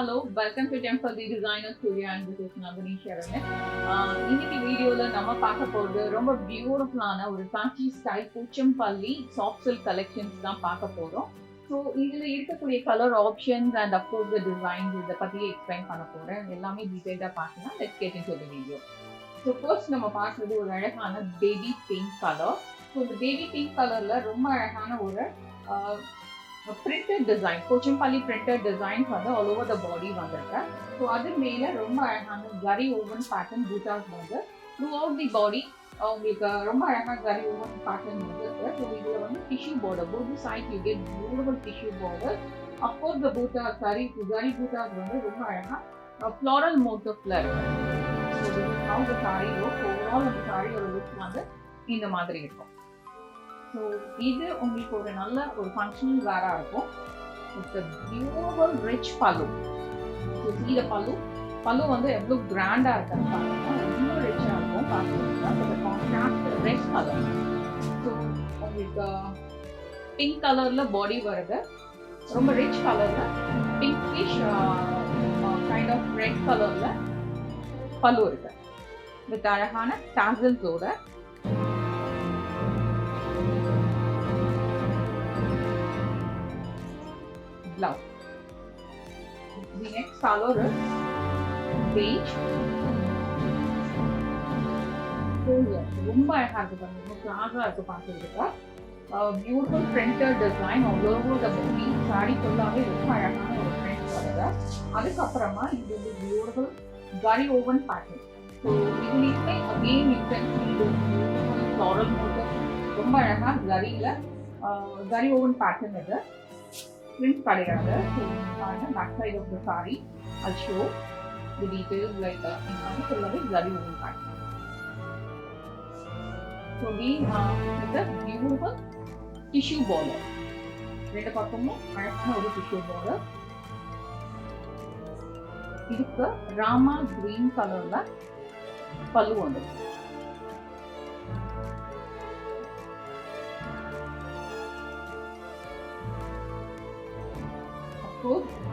Hello, welcome to Temple the Designer Studio and this is Nandini Sharan. இன்னைக்கு வீடியோல நம்ம பார்க்க போறது ரொம்ப பியூட்டிஃபுல்லான ஒரு Kanchi style Pochampally soft silk collections தான் பார்க்க போறோம். ஸோ இதுல இருக்கக்கூடிய colour options and of course designs இதை பத்தி எக்ஸ்பிளைன் பண்ண போறேன். எல்லாமே டீடைல்டா பார்க்கலாம். Let's get into the video. So first நம்ம பார்க்கறது ஒரு அழகான பேபி பிங்க் கலர். ஸோ இந்த பேபி பிங்க் கலர்ல ரொம்ப அழகான ஒரு printed design, Pochampally printed designs வந்து all over the body வந்திருக்கு. ஸோ அது மேலே ரொம்ப அழகான ஜரி ஓவன் பேட்டர்ன் பூட்டாஸ் வந்து throughout the body உங்களுக்கு ரொம்ப அழகாக ஜரி ஓவன் பேட்டர்ன் வந்துருக்கு. ஸோ இதில் வந்து tissue border, both the sides you get beautiful tissue border. Of course the buttas zari buttas வந்து ரொம்ப அழகாக floral motifல இருக்கு. So this is how the saree look. overall அந்த சாரியோட லுக் வந்து இந்த மாதிரி இருக்கும். ஸோ இது உங்களுக்கு ஒரு நல்ல ஒரு ஃபங்க்ஷனல் வேராக இருக்கும். இட்ஸ் அ பியூட்டிஃபுல் ரிச் பல்லு. ஸோ சீட பல்லு வந்து எவ்வளோ கிராண்டாக இருக்குன்னு பார்த்தீங்கன்னா ரொம்ப ரிச்சாக இருக்கும். பார்த்தீங்கன்னா கான்ட்ராஸ்ட் ரெட் கலர். ஸோ உங்களுக்கு பிங்க் கலரில் பாடி வருது. ரொம்ப ரிச் கலரில் பிங்கிஷ் கைண்ட் ஆஃப் ரெட் கலரில் பல்லு இருக்கு வித் அழகான டாசல்ஸோட. Blouse. The next color is beige. So ரொம்ப அழகா இருக்கு பாருங்க. ரொம்ப கிளாஸா இருக்கு பார்க்கிறதுக்கு. Beautiful printed design all over the body. Sari ஃபுல்லாவே ரொம்ப அழகான ஒரு பிரிண்ட் வருது. அதுக்கப்புறமா இது வந்து beautiful zari woven pattern. So இதுலேயுமே again you can see the beautiful floral motif. ரொம்ப அழகா ஜரி ஓவன் பேட்டர்ன் இது. print கிடையாது. ஸோ பாருங்க back side of the sari I'll show the details like in particular zari woven pattern. So we with a beautiful tissue border. ரெண்டு பக்கமும் அழகான ஒரு tissue border. இதுக்கு ராமா கிரீன் கலர்ல பல்லு வந்து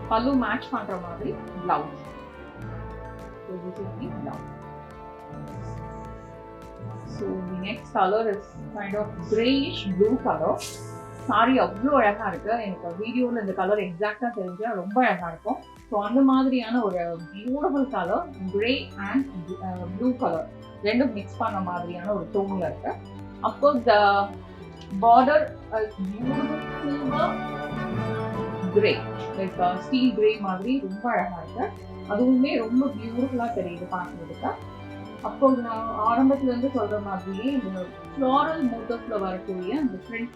பல்லு மேட்ச் பண்ற மாதிரி blouse. So this is the blouse. So the next color is kind of grayish blue color. Sorry அவ்வளோ அழகா இருக்கு. எனக்கு வீடியோவில் இந்த கலர் எக்ஸாக்டா தெரிஞ்சா ரொம்ப அழகா இருக்கும். ஸோ அந்த மாதிரியான ஒரு beautiful colour grey and blue colour ரெண்டும் மிக்ஸ் பண்ண மாதிரியான ஒரு டோன்ல இருக்கு. அப்கோர்ஸ் த border beautiful silver grey, like steel grey மாதிரி ரொம்ப அழகா இருக்கு. அதுவுமே ரொம்ப பியூட்டிஃபுல்லா தெரியுது பார்க்கறதுக்கு. அப்போ நான் ஆரம்பத்துல இருந்து சொல்ற மாதிரியே இந்த ஃப்ளாரல் மோட்டிவ்ல வரக்கூடிய அந்த பிரிண்ட்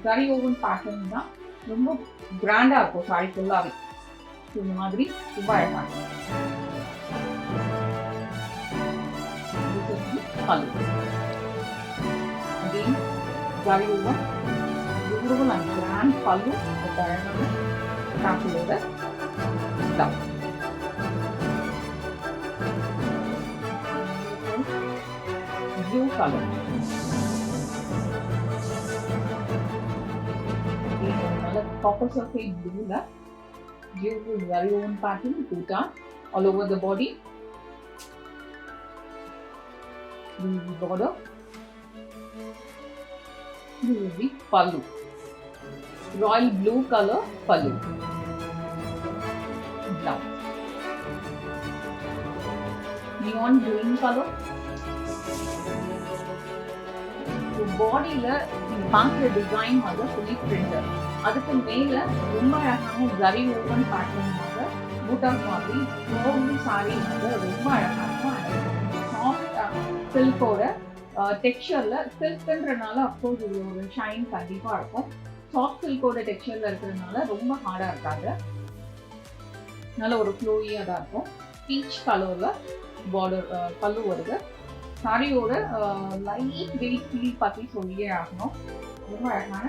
ஜரி ஓவன் பேட்டர்ன் தான் ரொம்ப கிராண்டா இருக்கும் சாரி ஃபுல்லாவே. இந்த மாதிரி ரொம்ப அழகா இருக்கும். Again, zari woven beautiful and grand pallu with அழகான டாப்பிலோட blouse. Blue color. நல்ல காப்பர் சல்ஃபேட் ப்ளூல beautiful ஜரி ஓவன் pattern பூட்டா all over the body. This is the border. This is the pallu. Royal blue color pallu. Blouse. Neon green color. So bodyல பார்க்குற design வந்து fully printed. அதுக்கு மேல ரொம்ப அழகான zari woven pattern வந்து பூட்டாஸ் மாதிரி ப்ரோவ்லி சாரி வந்து ரொம்ப அழகா இருக்கும். சாஃப்ட் சில்கோட டெக்ஸ்சர்ல சில்க்ன்றனால அப்கோர்ஸ் இது ஒரு ஷைன் கண்டிப்பா இருக்கும். சாஃப்ட் சில்கோட டெக்ஸ்சர்ல இருக்கிறதுனால ரொம்ப ஹார்டா இருக்காது. நல்ல ஒரு ஃப்ளோயியா தான் இருக்கும். பீச் கலர்ல பார்டர் பல்லு வருது. சாரியோட லைட் வெயிட் ஃபீல் பத்தி சொல்லியே ஆகணும். ரொம்ப அழகான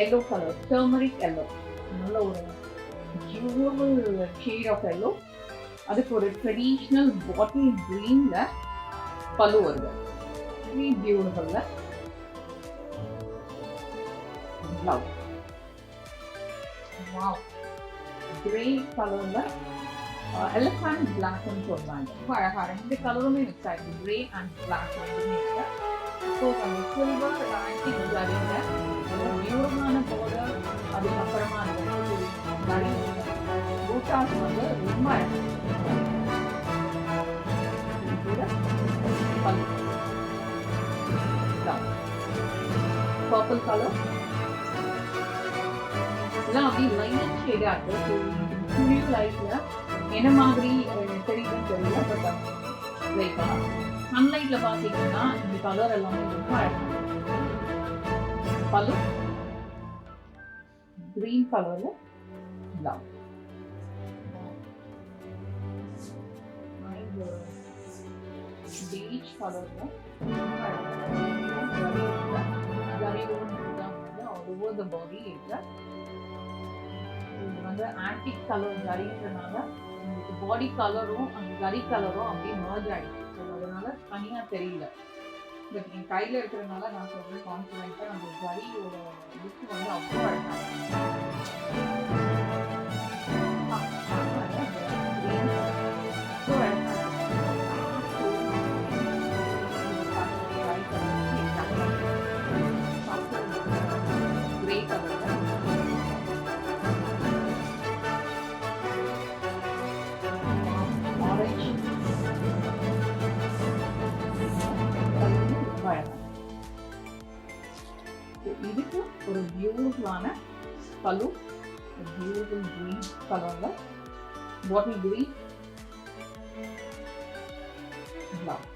எல்லோ கலர், டர்மரிக் எல்லோ, நல்ல ஒரு பியூட்டிஃபுல் ஷேட் ஆஃப் எல்லோ. அதுக்கு ஒரு ட்ரெடிஷ்னல் பாட்டில் கிரீன்ல பல்லு வருது. வெரி பியூட்டிஃபுல்ல blouse. Wow. கிரே கலர்ல எலிஃபண்ட் பிளாக்னு சொல்றாங்க. ரொம்ப அழகா ரெண்டு கலருமே மிக்ஸ் ஆயிருக்கு, கிரே அண்ட் பிளாக் ரெண்டுமே இருக்கு. ஸோ அந்த சில்வர் ஆன்டிக் ஜரியில பியூட்டிஃபுல்லான பார்டர், அதுக்கப்புறமா அந்த ஜரி பூட்டாஸ் வந்து ரொம்ப அழகா பர்பிள் கலர் இதெல்லாம் அப்படியே லைட் ஷேடா இருக்கு. ஃபுல் லைட்ல என்ன மாதிரி தெரியுதுன்னு தெரியல, பட் லைக் சன்லைட்ல பாத்தீங்கன்னா இந்த கலர் எல்லாமே ரொம்ப அழகா பல்லு கிரீன் கலர்ல பிளவுஸ் beige கலர்ல all over the body இருக்கு. இது வந்து ஆன்டிக் கலர் ஜரின்றனால உங்களுக்கு பாடி கலரும் அந்த ஜரி கலரும் அப்படியே மர்ஜ் ஆயிடுச்சு. ஸோ அதனால தனியா தெரியல. பட் என் கையில இருக்கிறதுனால நான் சொல்றேன் கான்ஃபிடென்ட்டா அந்த ஜரியோட லுக் வந்து அவ்வளோ அழகா இதுக்கு ஒரு பியூட்டிஃபுல்லான பல்லு, பியூட்டிஃபுல் கிரீன் கலர்ல பாட்டில் கிரீன் பிளவுஸ்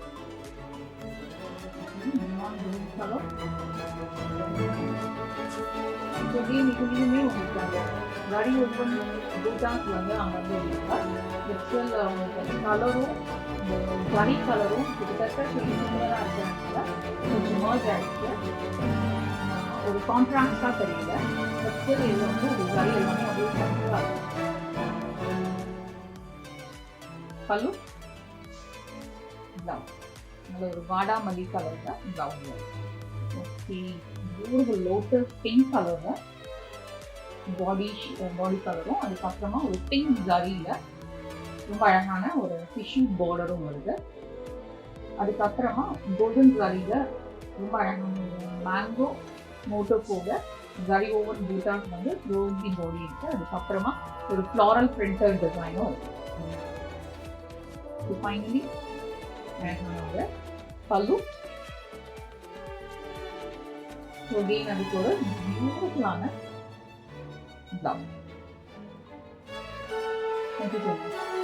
கலர். இதுலயுமே உங்களுக்கு அந்த ஜரி ஓப்பன் பூட்டாஸ் வந்து அங்க வந்து உங்களுக்கு கலரும் ஜரி கலரும் கிட்டத்தட்ட சிமிலரா இருக்கிறதுனால கொஞ்சம் மர்ஜ் ஆயிடுச்சு. ஒரு கான்ட்ராஸ்டா தெரியல, பட் ஸ்டில் இது வந்து ஒரு ஜரி எல்லாமே அப்படியே கம்ஃபர்டா இருக்கு. பல்லு பிளவுஸ் நல்ல ஒரு வாடாமல்லி கலர்ல blouse. Okay, beautiful lotus pink கலர்ல பாடி கலரும், அதுக்கப்புறமா ஒரு பிங்க் ஜரியில ரொம்ப அழகான ஒரு டிஷ்யூ பார்டரும் வருது. அதுக்கப்புறமா கோல்டன் ஜரியில ரொம்ப அழகான மேங்கோ மோட்டோக்கோட ஜரி ஓவன் பூட்டாஸ் வந்து ரோஸி பாடி இருக்கு. அதுக்கப்புறமா ஒரு ஃப்ளாரல் பிரிண்டர் டிசைனும் இருக்கு. ஃபைனலி அழகான பல்லு, அதுக்கு ஒரு பியூட்டிஃபுல்லான blouse. Thank you so much.